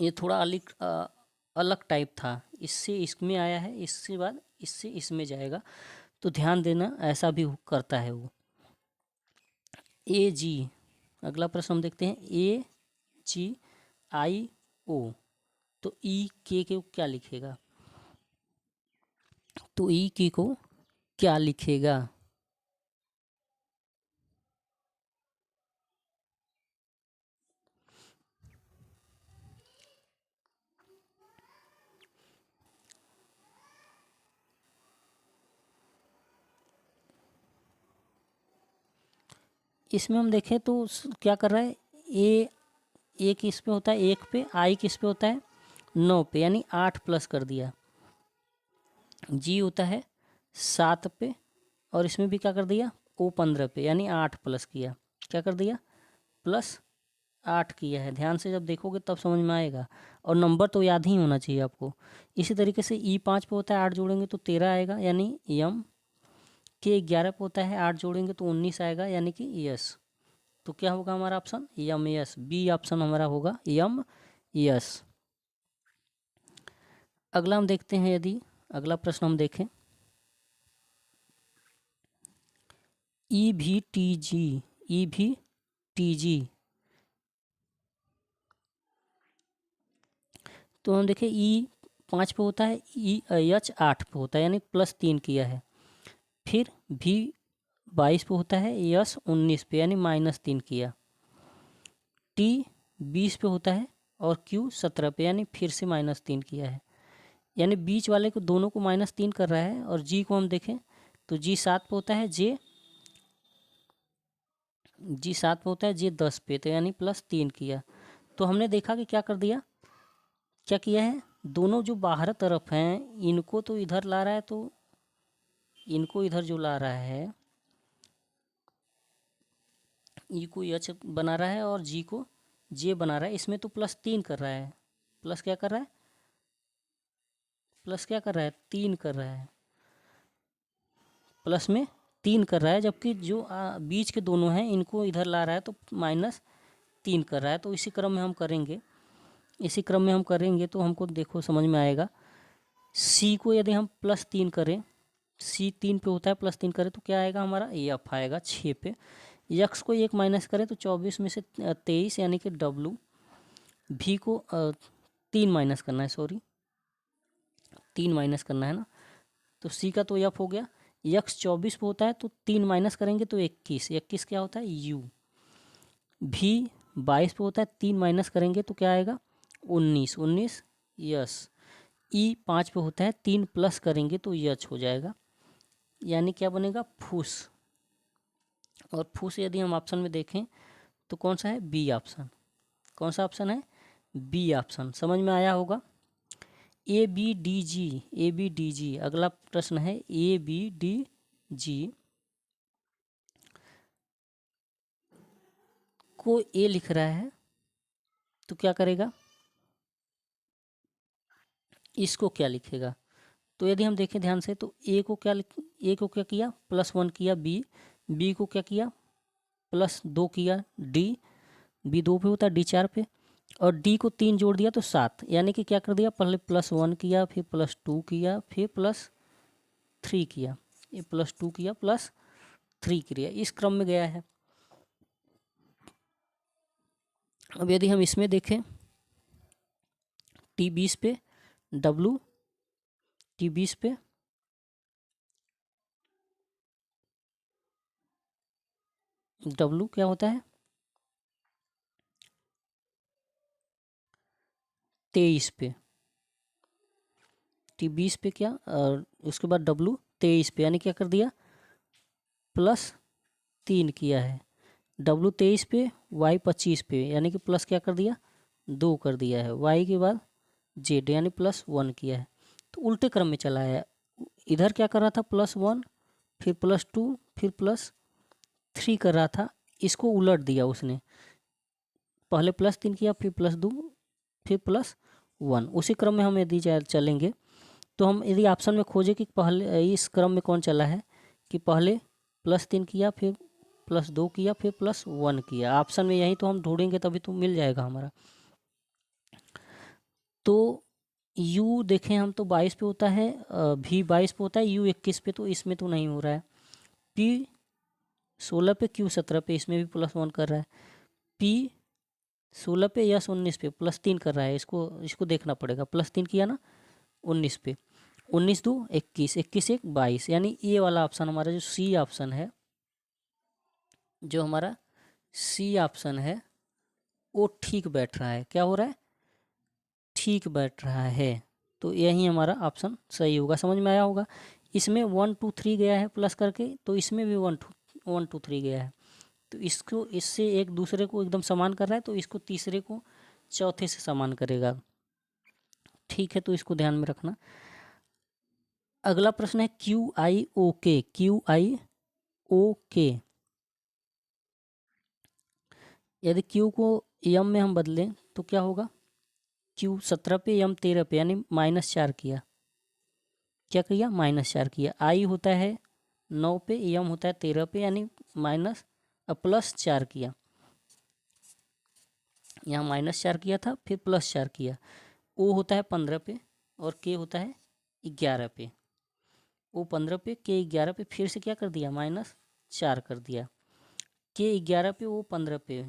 ये थोड़ा अलग टाइप था, इससे इसमें आया है, इसके बाद इससे इसमें जाएगा, तो ध्यान देना ऐसा भी करता है वो। ए जी, अगला प्रश्न हम देखते हैं, ए जी आई ओ, तो ई के क्या लिखेगा, तो ई के को क्या लिखेगा, इसमें हम देखें तो क्या कर रहा है, ए किस पे होता है 1 पे, आई किस पे होता है 9 पे, यानी 8 प्लस कर दिया। जी होता है 7 पे और इसमें भी क्या कर दिया, ओ 15 पे, यानी 8 प्लस किया, क्या कर दिया, +8 किया है। ध्यान से जब देखोगे तब समझ में आएगा, और नंबर तो याद ही होना चाहिए आपको। इसी तरीके से ई 5 पे होता है, 8 जोड़ेंगे तो 13 आएगा, यानी यम, के 11 पे होता है, 8 जोड़ेंगे तो 19 आएगा, यानी कि यस। तो क्या होगा हमारा ऑप्शन, यम यस, बी ऑप्शन हमारा होगा यम यस। अगला हम देखते हैं, यदि अगला प्रश्न हम देखें, ई भी टी जी, तो हम देखें ई 5 पे होता है, ई एच 8 पे होता है, यानी +3 किया है। फिर भी 22 पे होता है, यस 19 पे, यानी -3 किया। टी 20 पे होता है और क्यू 17 पे, यानी फिर से -3 किया है, यानी बीच वाले को दोनों को -3 कर रहा है। और जी को हम देखें तो जी 7 पे होता है, जे 10 पे, तो यानी +3 किया। तो हमने देखा कि क्या कर दिया, क्या किया है, दोनों जो बाहर तरफ हैं इनको तो इधर ला रहा है, तो इनको इधर जो ला रहा है, ई को एच बना रहा है और जी को जे बना रहा है, इसमें तो +3 कर रहा है, प्लस क्या कर रहा है, 3 कर रहा है, प्लस में 3 कर रहा है, जबकि जो बीच के दोनों हैं इनको इधर ला रहा है तो 3 कर रहा है। तो इसी क्रम में हम करेंगे, तो हमको देखो समझ में आएगा। सी को यदि हम +3 करें, सी 3 पे होता है, +3 करें तो क्या आएगा हमारा, एफ आएगा 6 पे। यक्स को 1 माइनस करें तो 24 में से 23 यानी कि डब्लू। भी को 3 माइनस करना है, सॉरी 3 माइनस करना है ना, तो सी का तो एफ हो गया। यक्स 24 पे होता है तो 3 माइनस करेंगे तो 21, 21 क्या होता है यू। भी 22 पे होता है, 3 माइनस करेंगे तो क्या आएगा 19, 19 यस। ई 5 पे होता है, 3 प्लस करेंगे तो यच हो जाएगा, यानी क्या बनेगा फूस। और फूस यदि हम ऑप्शन में देखें तो कौन सा है, बी ऑप्शन। कौन सा ऑप्शन है, बी ऑप्शन। समझ में आया होगा। A B D G, A B D G, अगला प्रश्न है ए बी डी जी को ए लिख रहा है तो क्या करेगा, इसको क्या लिखेगा। तो यदि हम देखें ध्यान से तो ए को क्या किया, +1 किया बी को क्या किया, +2 किया डी, बी 2 पे होता है, डी 4 पे, और डी को 3 जोड़ दिया तो 7, यानी कि क्या कर दिया, पहले +1 किया, फिर +2 किया, फिर +3 किया, ये +2 किया, +3 किया, इस क्रम में गया है। अब यदि हम इसमें देखें T20 पे डब्लू, T20 पे डब्लू क्या होता है 23 पे, T20 पे क्या, और उसके बाद डब्लू 23 पे, यानी क्या कर दिया +3 किया है। डब्लू 23 पे, वाई 25 पे, यानी कि प्लस क्या कर दिया 2 कर दिया है, वाई के बाद जेड यानी +1 किया है। तो उल्टे क्रम में चला है, इधर क्या कर रहा था +1, फिर +2, फिर +3 कर रहा था, इसको उलट दिया उसने, पहले +3 किया, फिर +2, फिर +1। उसी क्रम में हम यदि चलेंगे तो हम यदि ऑप्शन में खोजें कि पहले इस क्रम में कौन चला है, कि पहले +3 किया, फिर +2 किया, फिर +1 किया, ऑप्शन में यही तो हम ढूंढेंगे तभी तो मिल जाएगा हमारा। तो U देखें हम तो 22 पे होता है, भी 22 पे होता है, U 21 पे, तो इसमें तो नहीं हो रहा है। P 16 पे, Q 17 पे, इसमें भी +1 कर रहा है। P 16 पे, यस 19 पे, +3 कर रहा है, इसको देखना पड़ेगा, +3 किया ना 19 पे, 19 2 21, 21 1 22, यानी ये वाला ऑप्शन हमारा जो सी ऑप्शन है, जो हमारा सी ऑप्शन है वो ठीक बैठ रहा है। क्या हो रहा है, ठीक बैठ रहा है। तो यही हमारा ऑप्शन सही होगा। समझ में आया होगा। इसमें 1 2 3 गया है प्लस करके, तो इसमें भी 1 2 3 गया है, तो इसको इससे एक दूसरे को एकदम समान कर रहा है, तो इसको तीसरे को चौथे से समान करेगा। ठीक है, तो इसको ध्यान में रखना। अगला प्रश्न है QIOK, QIOK। यदि Q को M में हम बदलें तो क्या होगा, Q 17 पे, M 13 पे, यानी -4 किया, क्या किया -4 किया। I होता है 9 पे, M होता है 13 पे, यानी +4 किया, यहाँ -4 किया था, फिर +4 किया। O होता है 15 पे और K होता है 11 पे, O 15 पे, K 11 पे, फिर से क्या कर दिया -4 कर दिया, K 11 पे, O 15 पे,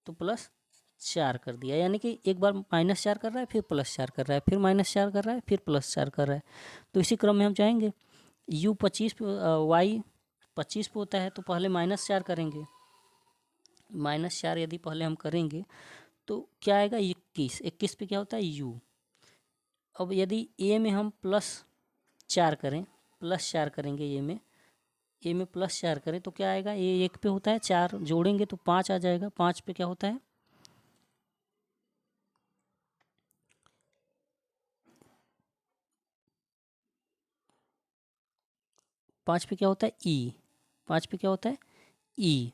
तो +4 कर दिया, यानी कि एक बार -4 कर रहा है, फिर +4 कर रहा है, फिर -4 कर रहा है, फिर +4 कर रहा है। तो इसी क्रम में हम चाहेंगे U 25 पे, Y 25 पे होता है, तो पहले -4 करेंगे, -4 यदि पहले हम करेंगे तो क्या आएगा 21, 21 पे क्या होता है U। अब यदि A में हम +4 करें, +4 करेंगे ए में +4 करें तो क्या आएगा, ए 1 पे होता है, 4 जोड़ेंगे तो 5 आ जाएगा, 5 पे क्या होता है 5 पे क्या होता है ई, 5 पे क्या होता है ई।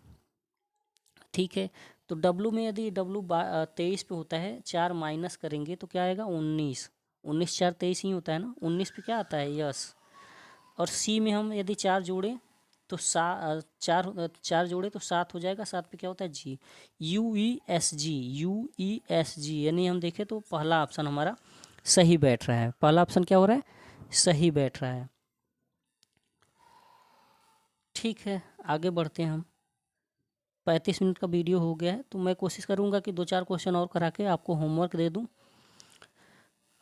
ठीक है, तो डब्लू में यदि डब्लू 23 पे होता है, 4 माइनस करेंगे तो क्या आएगा 19, 19 4 23 ही होता है ना, 19 पे क्या आता है यस। और सी में हम यदि 4 जोड़ें तो चार जोड़े तो 7 हो जाएगा। 7 पे क्या होता है जी, UESG, UESG, यानी हम देखें तो पहला ऑप्शन हमारा सही बैठ रहा है। पहला ऑप्शन क्या हो रहा है, सही बैठ रहा है। ठीक है, आगे बढ़ते हैं हम। 35 मिनट का वीडियो हो गया है, तो मैं कोशिश करूँगा कि 2-4 क्वेश्चन और करा के आपको होमवर्क दे दूँ।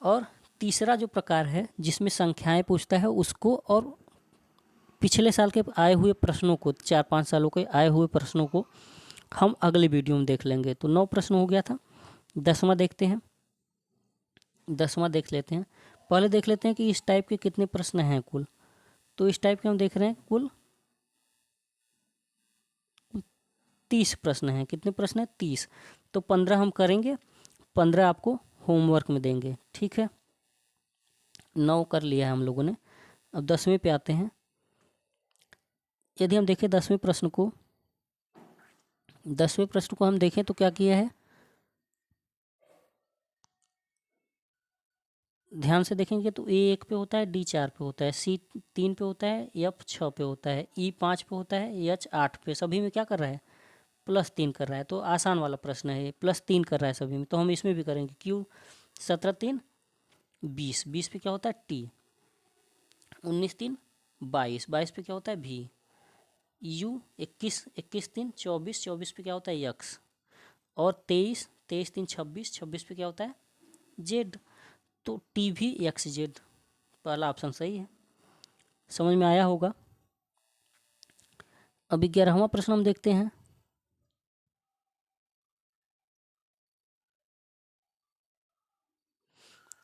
और तीसरा जो प्रकार है जिसमें संख्याएं पूछता है उसको, और पिछले साल के आए हुए प्रश्नों को, 4-5 सालों के आए हुए प्रश्नों को हम अगले वीडियो में देख लेंगे। तो 9 प्रश्न हो गया था। 10वां देखते हैं, 10वां देख लेते हैं। पहले देख लेते हैं कि इस टाइप के कितने प्रश्न हैं कुल। तो इस टाइप के हम देख रहे हैं कुल 30 प्रश्न हैं। कितने प्रश्न हैं, 30। तो 15 हम करेंगे, 15 आपको होमवर्क में देंगे। ठीक है, 9 कर लिया है हम लोगों ने। अब 10वें पे आते हैं। यदि हम देखें 10वें प्रश्न को, 10वें प्रश्न को हम देखें तो क्या किया है, ध्यान से देखेंगे तो A1 पे होता है, D4 पे होता है, C3 पे होता है, F6 पे होता है, E5 पे होता है, H8 पे। सभी में क्या कर रहा है, +3 कर रहा है। तो आसान वाला प्रश्न है, +3 कर रहा है सभी में, तो हम इसमें भी करेंगे। Q 17 3 20, 20 पे क्या होता है T, 19 3 22, 22 पे क्या होता है V, U 21 21 3 24, 24 पे क्या होता है X, और 23 23 3 26, 26 पे क्या होता है Z। तो TVXZ पहला ऑप्शन सही है। समझ में आया होगा। अभी 11वां प्रश्न हम देखते हैं।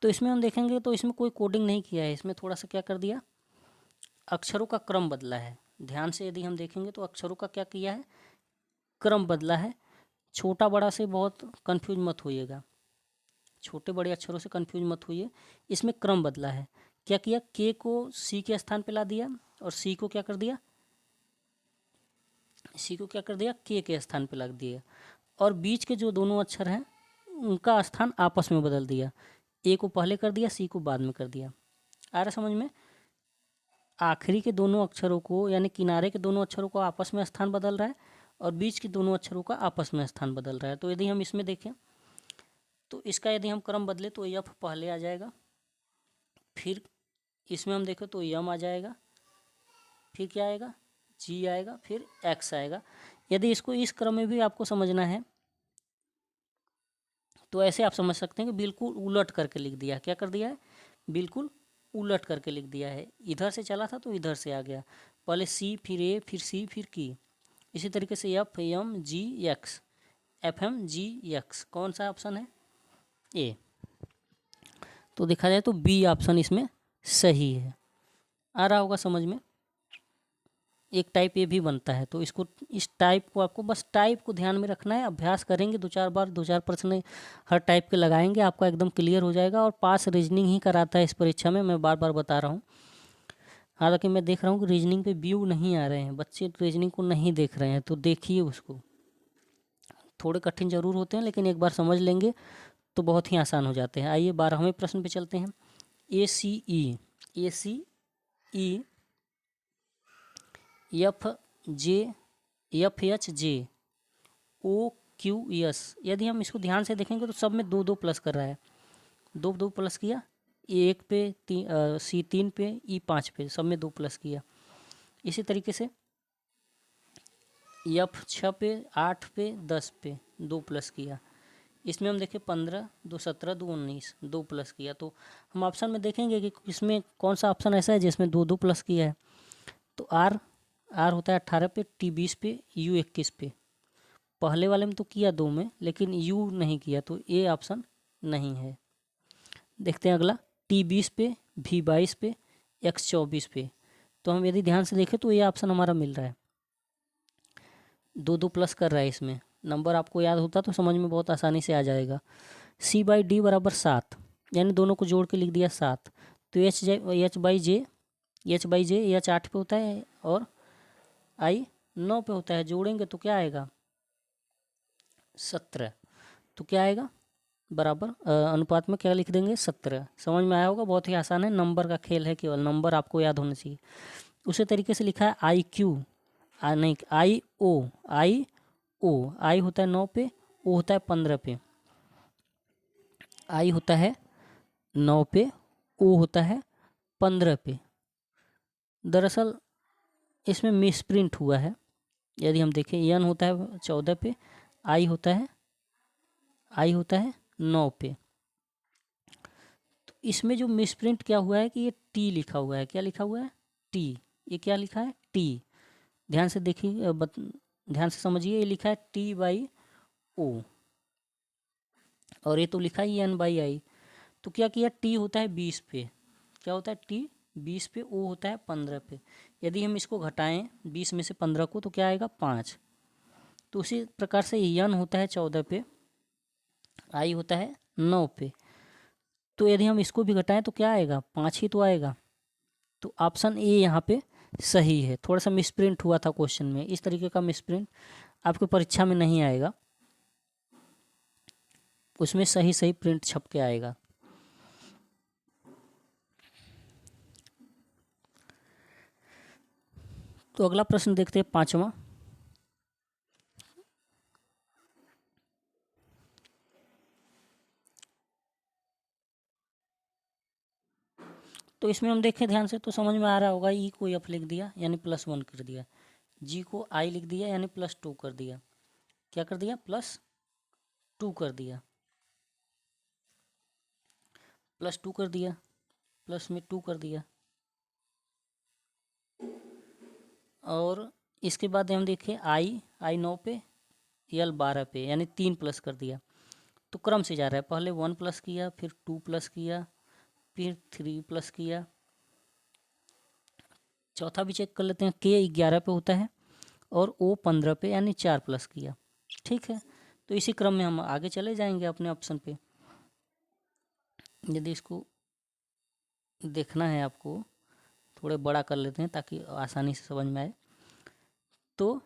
तो इसमें हम देखेंगे तो इसमें कोई कोडिंग नहीं किया है, इसमें थोड़ा सा क्या कर दिया, अक्षरों का क्रम बदला है। ध्यान से यदि हम देखेंगे तो अक्षरों का क्या किया है, क्रम बदला है। छोटा बड़ा से बहुत कंफ्यूज मत होइएगा, छोटे बड़े अक्षरों से कंफ्यूज मत होइए। इसमें क्रम बदला है। क्या किया, के को सी के स्थान पे ला दिया, और सी को क्या कर दिया, सी को क्या कर दिया, के स्थान पे लग दिया, और बीच के जो दोनों अक्षर हैं उनका स्थान आपस में बदल दिया। ए को पहले कर दिया, सी को बाद में कर दिया। आ रहा समझ में। आखिरी के दोनों अक्षरों को, यानी किनारे के दोनों अक्षरों को आपस में स्थान बदल रहा है, और बीच के दोनों अक्षरों का आपस में स्थान बदल रहा है। तो यदि हम इसमें देखें तो इसका यदि हम क्रम बदले तो यफ पहले आ जाएगा, फिर इसमें हम देखें तो यम आ जाएगा, फिर क्या आएगा, जी आएगा, फिर एक्स आएगा। यदि इसको इस क्रम में भी आपको समझना है तो ऐसे आप समझ सकते हैं कि बिल्कुल उलट करके लिख दिया। क्या कर दिया है, बिल्कुल उलट करके लिख दिया है। इधर से चला था तो इधर से आ गया, पहले सी फिर ए फिर सी फिर की। इसी तरीके से F M G X, F M G X, कौन सा ऑप्शन है, ए। तो देखा जाए तो बी ऑप्शन इसमें सही है। आ रहा होगा समझ में। एक टाइप ये भी बनता है, तो इसको, इस टाइप को आपको बस टाइप को ध्यान में रखना है। अभ्यास करेंगे 2-4 बार, 2-4 प्रश्न हर टाइप के लगाएंगे, आपका एकदम क्लियर हो जाएगा। और पास रीजनिंग ही कराता है इस परीक्षा में, मैं बार बार बता रहा हूँ। हालांकि मैं देख रहा हूँ कि रीजनिंग पे व्यू नहीं आ रहे हैं, बच्चे रीजनिंग को नहीं देख रहे हैं, तो देखिए उसको। थोड़े कठिन ज़रूर होते हैं, लेकिन एक बार समझ लेंगे तो बहुत ही आसान हो जाते हैं। आइए 12वें प्रश्न पे चलते हैं। ACE, ACE, FJ, FHJ, OQS। यदि हम इसको ध्यान से देखेंगे तो सब में 2-2 प्लस कर रहा है, 2-2 प्लस किया। A1 पे C3 पे, E5 पे, सब में 2 प्लस किया। इसी तरीके से F6 पे, 8 पे, 10 पे 2 प्लस किया। इसमें हम देखें 15, 2 17, 2 19, 2 प्लस किया। तो हम ऑप्शन में देखेंगे कि इसमें कौन सा ऑप्शन ऐसा है जिसमें 2-2 प्लस किया है। तो आर होता है 18 पे, T20 पे, U21 पे। पहले वाले में तो किया 2 में, लेकिन U नहीं किया, तो ए ऑप्शन नहीं है। देखते हैं अगला, T20 पे, V22 पे, X24 पे। तो हम यदि ध्यान से देखें तो ये ऑप्शन हमारा मिल रहा है, 2-2 प्लस कर रहा है। इसमें नंबर आपको याद होता तो समझ में बहुत आसानी से आ जाएगा। C/D बराबर 7, यानी दोनों को जोड़ के लिख दिया 7। तो H/J H 8 पे होता है, और I 9 पे होता है। जोड़ेंगे तो क्या आएगा, 17। तो क्या आएगा, बराबर अनुपात में क्या लिख देंगे, 17। समझ में आया होगा, बहुत ही आसान है, नंबर का खेल है, केवल नंबर आपको याद होना चाहिए। उसी तरीके से लिखा है IQ, नहीं, आई ओ, आई होता है 9 पे, ओ होता है 15 पे। आई होता है 9 पे, ओ होता है 15 पे। दरअसल इसमें मिसप्रिंट हुआ है। यदि हम देखें, एन होता है 14 पे, आई होता है 9 पे। तो इसमें जो मिसप्रिंट क्या हुआ है कि ये टी लिखा हुआ है। क्या लिखा हुआ है? टी। ये क्या लिखा है? टी। ध्यान से देखिए, ध्यान से समझिए, ये लिखा है टी बाई ओ, और ये तो लिखा ही एन बाई आई। तो क्या किया, टी होता है 20 पे, क्या होता है टी 20 पे, ओ होता है 15 पे। यदि हम इसको घटाएं 20 में से 15 को तो क्या आएगा? 5। तो उसी प्रकार से एन होता है 14 पे, आई होता है 9 पे। तो यदि हम इसको भी घटाएं तो क्या आएगा? 5 ही तो आएगा। तो ऑप्शन ए यहाँ पे सही है। थोड़ा सा मिसप्रिंट हुआ था क्वेश्चन में, इस तरीके का मिसप्रिंट आपकी परीक्षा में नहीं आएगा, उसमें सही सही प्रिंट छप के आएगा। तो अगला प्रश्न देखते हैं, 5वां। तो इसमें हम देखें ध्यान से तो समझ में आ रहा होगा, ई को एफ लिख दिया यानी +1 कर दिया, जी को आई लिख दिया यानी +2 कर दिया। क्या कर दिया? +2 कर दिया, +2 कर दिया, प्लस में 2 कर दिया। और इसके बाद हम देखें, आई 9 पे, यल 12 पे, यानी 3 प्लस कर दिया। तो क्रम से जा रहा है, पहले 1 प्लस किया, फिर 2 प्लस किया, फिर 3 प्लस किया। चौथा भी चेक कर लेते हैं, के 11 पे होता है और ओ 15 पे, यानी 4 प्लस किया। ठीक है, तो इसी क्रम में हम आगे चले जाएंगे अपने ऑप्शन पे। यदि इसको देखना है आपको, थोड़े बड़ा कर लेते हैं ताकि आसानी से समझ में आए। तो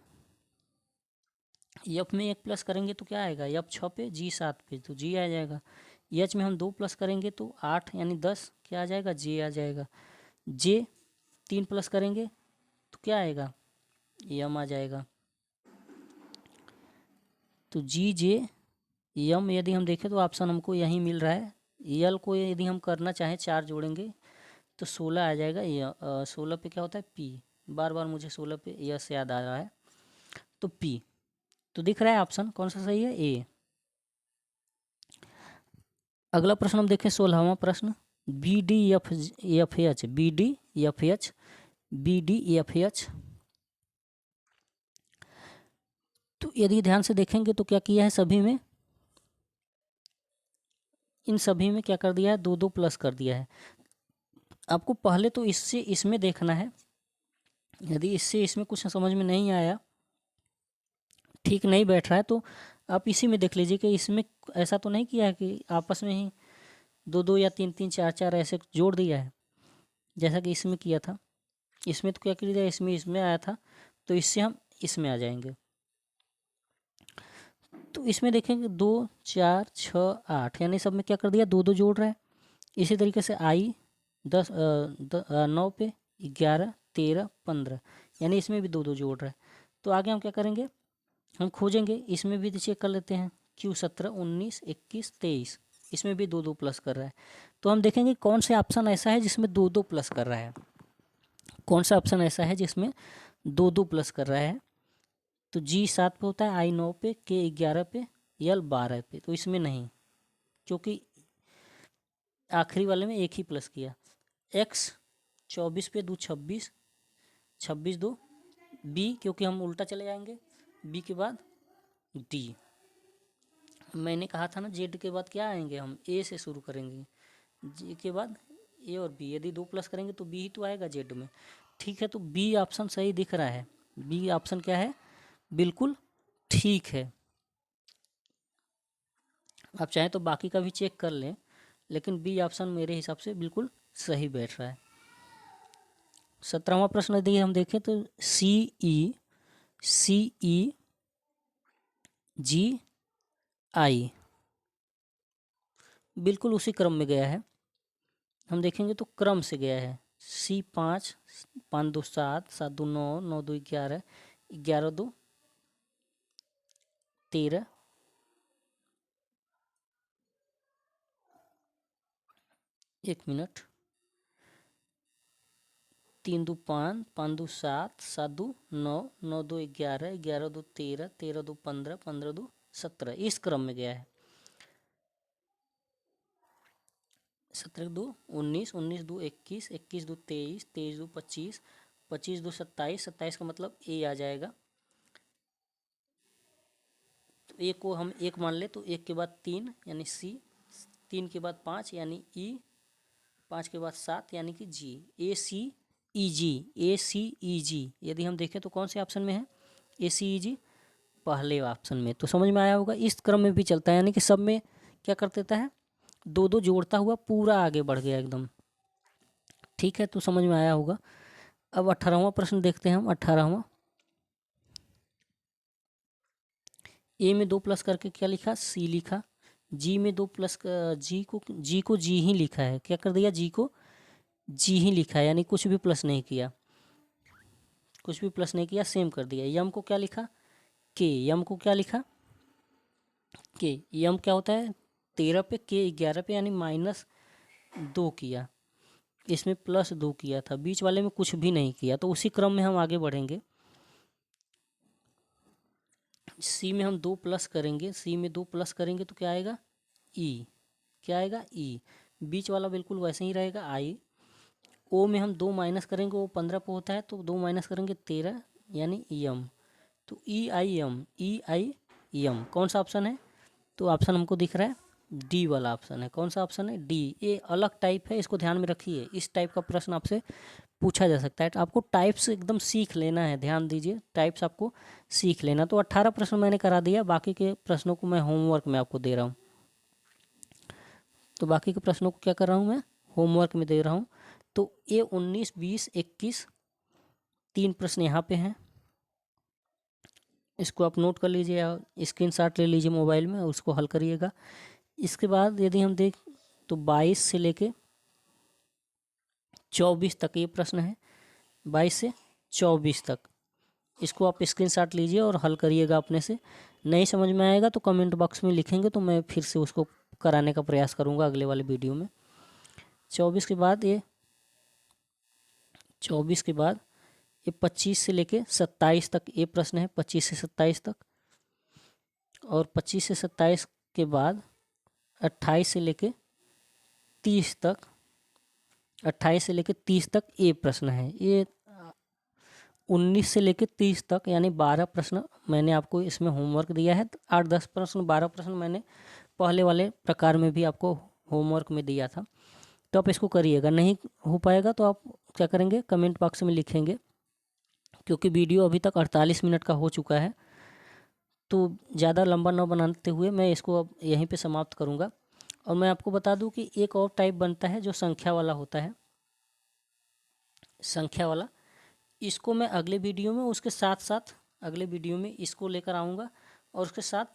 यफ में 1 प्लस करेंगे तो क्या आएगा? यफ 6 पे, जी 7 पे, तो जी आ जाएगा। एच में हम 2 प्लस करेंगे तो 8 यानी 10, क्या आ जाएगा? जे आ जाएगा। जे 3 प्लस करेंगे तो क्या आएगा? यम आ जाएगा। तो जी जे यम यदि हम देखें तो ऑप्शन हमको यहीं मिल रहा है। यल को यदि हम करना चाहें 4 जोड़ेंगे तो 16 आ जाएगा। 16 पे क्या होता है? पी। बार बार मुझे 16 पे यस याद आ रहा है, तो पी। तो दिख रहा है ऑप्शन कौन सा सही है? ए। अगला प्रश्न हम देखें, 16वां प्रश्न, B D F H, B D F H, B D F H. तो यदि ध्यान से देखेंगे तो क्या किया है, सभी में, इन सभी में क्या कर दिया है? 2-2 प्लस कर दिया है। आपको पहले तो इससे इसमें देखना है, यदि इससे इसमें कुछ समझ में नहीं आया, ठीक नहीं बैठ रहा है, तो आप इसी में देख लीजिए कि इसमें ऐसा तो नहीं किया है कि आपस में ही 2-2 या 3-3 4-4 ऐसे जोड़ दिया है जैसा कि इसमें किया था। इसमें तो क्या कर दिया, इसमें इसमें आया था, तो इससे हम इसमें आ जाएंगे। तो इसमें देखेंगे 2 4 6 8, यानी सब में क्या कर दिया? 2-2 जोड़ रहा है। इसी तरीके से आई 9 पे, 11 13 15, यानी इसमें भी 2-2 जोड़ रहा है। तो आगे हम क्या करेंगे, हम खोजेंगे, इसमें भी चेक कर लेते हैं, क्यू 17 19 21 23, इसमें भी 2-2 प्लस कर रहा है। तो हम देखेंगे कौन से ऑप्शन ऐसा है जिसमें 2-2 प्लस कर रहा है, कौन सा ऑप्शन ऐसा है जिसमें 2-2 प्लस कर रहा है। तो जी 7 पे होता है, आई 9 पे, के 11 पे, यल 12 पे, तो इसमें नहीं, क्योंकि आखिरी वाले में एक ही प्लस किया। एक्स 24 पे 2 26, 26 2, बी क्योंकि हम उल्टा चले जाएंगे, बी के बाद डी। मैंने कहा था ना, जेड के बाद क्या आएंगे, हम ए से शुरू करेंगे, जे के बाद ए और बी। यदि 2 प्लस करेंगे तो बी ही तो आएगा जेड में। ठीक है, तो बी ऑप्शन सही दिख रहा है। बी ऑप्शन क्या है? बिल्कुल ठीक है। आप चाहें तो बाकी का भी चेक कर लें, लेकिन बी ऑप्शन मेरे हिसाब से बिल्कुल सही बैठ रहा है। 17वां प्रश्न यदि हम देखें तो सी ई जी आई बिल्कुल उसी क्रम में गया है। हम देखेंगे तो क्रम से गया है, C5 5 2 7 7 2 9 9 2 11, 11 2 13, 1 मिनट, 3 2 5, 5 2 7, 7 2 9, 9 2 11, 11 2 13, 13 2 15, 15 2 17, इस क्रम में गया है। 17 2 19, 19 2 21, 21 2 23, 23 2 25, 25 2 27, 27 का मतलब ए आ जाएगा। तो ए को हम 1 मान ले तो 1 के बाद 3 यानी सी, 3 के बाद 5 यानी ई, 5 के बाद 7 यानी कि जी। ए सी ई जी, ए सी ई जी यदि हम देखें तो कौन से ऑप्शन में है? ए सी ई जी पहले ऑप्शन में। तो समझ में आया होगा। इस क्रम में भी चलता है, यानी कि सब में क्या कर देता है, 2 2 जोड़ता हुआ पूरा आगे बढ़ गया एकदम। ठीक है, तो समझ में आया होगा। अब 18वां प्रश्न देखते हैं हम। 18वां, ए में 2 प्लस करके क्या लिखा? सी लिखा। जी में 2 प्लस जी को जी ही लिखा है। क्या कर दिया? जी को जी ही लिखा है, यानी कुछ भी प्लस नहीं किया, कुछ भी प्लस नहीं किया, सेम कर दिया। यम को क्या लिखा? के। यम को क्या लिखा? के। यम क्या होता है? 13 पे, के 11 पे, यानी -2 किया। इसमें +2 किया था, बीच वाले में कुछ भी नहीं किया। तो उसी क्रम में हम आगे बढ़ेंगे। सी में हम 2 प्लस करेंगे, सी में 2 प्लस करेंगे तो क्या आएगा? ई। क्या आएगा? ई। बीच वाला बिल्कुल वैसे ही रहेगा, आई। ओ में हम 2 माइनस करेंगे, वो 15 पे होता है, तो 2 माइनस करेंगे 13, यानी यम। तो ई I am, E I am कौन सा ऑप्शन है? तो ऑप्शन हमको दिख रहा है डी वाला ऑप्शन है। कौन सा ऑप्शन है? डी। ये अलग टाइप है, इसको ध्यान में रखिए। इस टाइप का प्रश्न आपसे पूछा जा सकता है। तो आपको टाइप्स एकदम सीख लेना है, ध्यान दीजिए, टाइप्स आपको सीख लेना। तो 18 प्रश्न मैंने करा दिया, बाकी के प्रश्नों को मैं होमवर्क में आपको दे रहा हूँ। तो बाकी के प्रश्नों को क्या कर रहा हूँ मैं? होमवर्क में दे रहा हूँ। तो ये 19 20 21 3 प्रश्न यहाँ पे हैं, इसको आप नोट कर लीजिए या स्क्रीनशॉट ले लीजिए मोबाइल में और उसको हल करिएगा। इसके बाद यदि हम देख तो 22 से लेके 24 तक ये प्रश्न है, 22 से 24 तक। इसको आप स्क्रीनशॉट लीजिए और हल करिएगा अपने से। नहीं समझ में आएगा तो कमेंट बॉक्स में लिखेंगे, तो मैं फिर से उसको कराने का प्रयास करूँगा अगले वाले वीडियो में। 24 के बाद ये 24 के बाद ये 25 से लेके 27 तक ये प्रश्न है, 25 से 27 तक। और 25 से 27 के बाद 28 से लेके 30 तक, 28 से लेके 30 तक ये प्रश्न है। ये 19 से लेके 30 तक, यानी 12 प्रश्न मैंने आपको इसमें होमवर्क दिया है। 8-10 प्रश्न, 12 प्रश्न मैंने पहले वाले प्रकार में भी आपको होमवर्क में दिया था। तो आप इसको करिएगा। नहीं हो पाएगा तो आप क्या करेंगे? कमेंट बॉक्स में लिखेंगे। क्योंकि वीडियो अभी तक 48 मिनट का हो चुका है, तो ज़्यादा लंबा न बनाते हुए मैं इसको अब यहीं पे समाप्त करूँगा। और मैं आपको बता दूं कि एक और टाइप बनता है जो संख्या वाला होता है, संख्या वाला। इसको मैं अगले वीडियो में उसके साथ साथ अगले वीडियो में इसको लेकर आऊँगा, और उसके साथ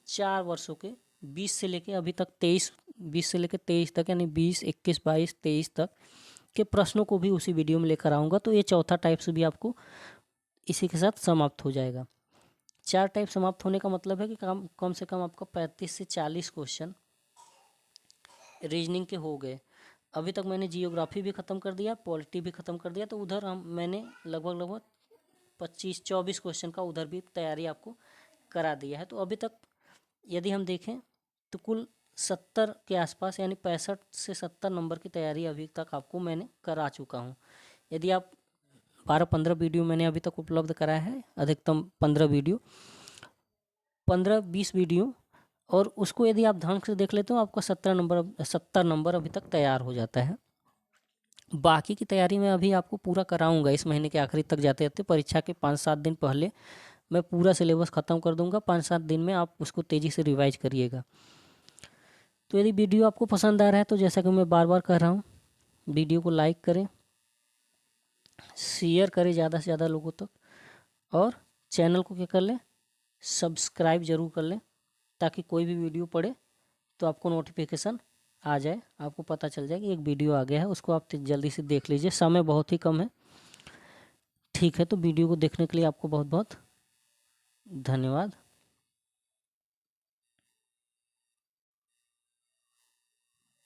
4 वर्षों के 20 से लेके अभी तक 23, 20 से लेकर 23 तक, यानी 20 21 22 23 तक के प्रश्नों को भी उसी वीडियो में लेकर आऊँगा। तो ये चौथा टाइप से भी आपको इसी के साथ समाप्त हो जाएगा। 4 टाइप समाप्त होने का मतलब है कि कम से कम आपका 35 से 40 क्वेश्चन रीजनिंग के हो गए। अभी तक मैंने जियोग्राफी भी ख़त्म कर दिया, पॉलिटी भी ख़त्म कर दिया। तो उधर मैंने लगभग 25-24 क्वेश्चन का उधर भी तैयारी आपको करा दिया है। तो अभी तक यदि हम देखें तो कुल 70 के आसपास, यानी 65 से 70 नंबर की तैयारी अभी तक आपको मैंने करा चुका हूँ। यदि आप 12-15 वीडियो मैंने अभी तक उपलब्ध कराया है, अधिकतम 15 वीडियो, 15-20 वीडियो, और उसको यदि आप ढंग से देख लेते हो आपका 70 नंबर अभी तक तैयार हो जाता है। बाकी की तैयारी मैं अभी आपको पूरा कराऊंगा। इस महीने के आखिरी तक जाते जाते परीक्षा के 5-7 दिन पहले मैं पूरा सिलेबस ख़त्म कर दूंगा। 5-7 दिन में आप उसको तेज़ी से रिवाइज करिएगा। तो यदि वीडियो आपको पसंद आ रहा है तो जैसा कि मैं बार बार कह रहा हूँ, वीडियो को लाइक करें, शेयर करें ज़्यादा से ज़्यादा लोगों तक, और चैनल को क्या कर लें? सब्सक्राइब ज़रूर कर लें, ताकि कोई भी वीडियो पड़े तो आपको नोटिफिकेशन आ जाए, आपको पता चल जाए कि एक वीडियो आ गया है। उसको आप जल्दी से देख लीजिए, समय बहुत ही कम है। ठीक है, तो वीडियो को देखने के लिए आपको बहुत बहुत धन्यवाद।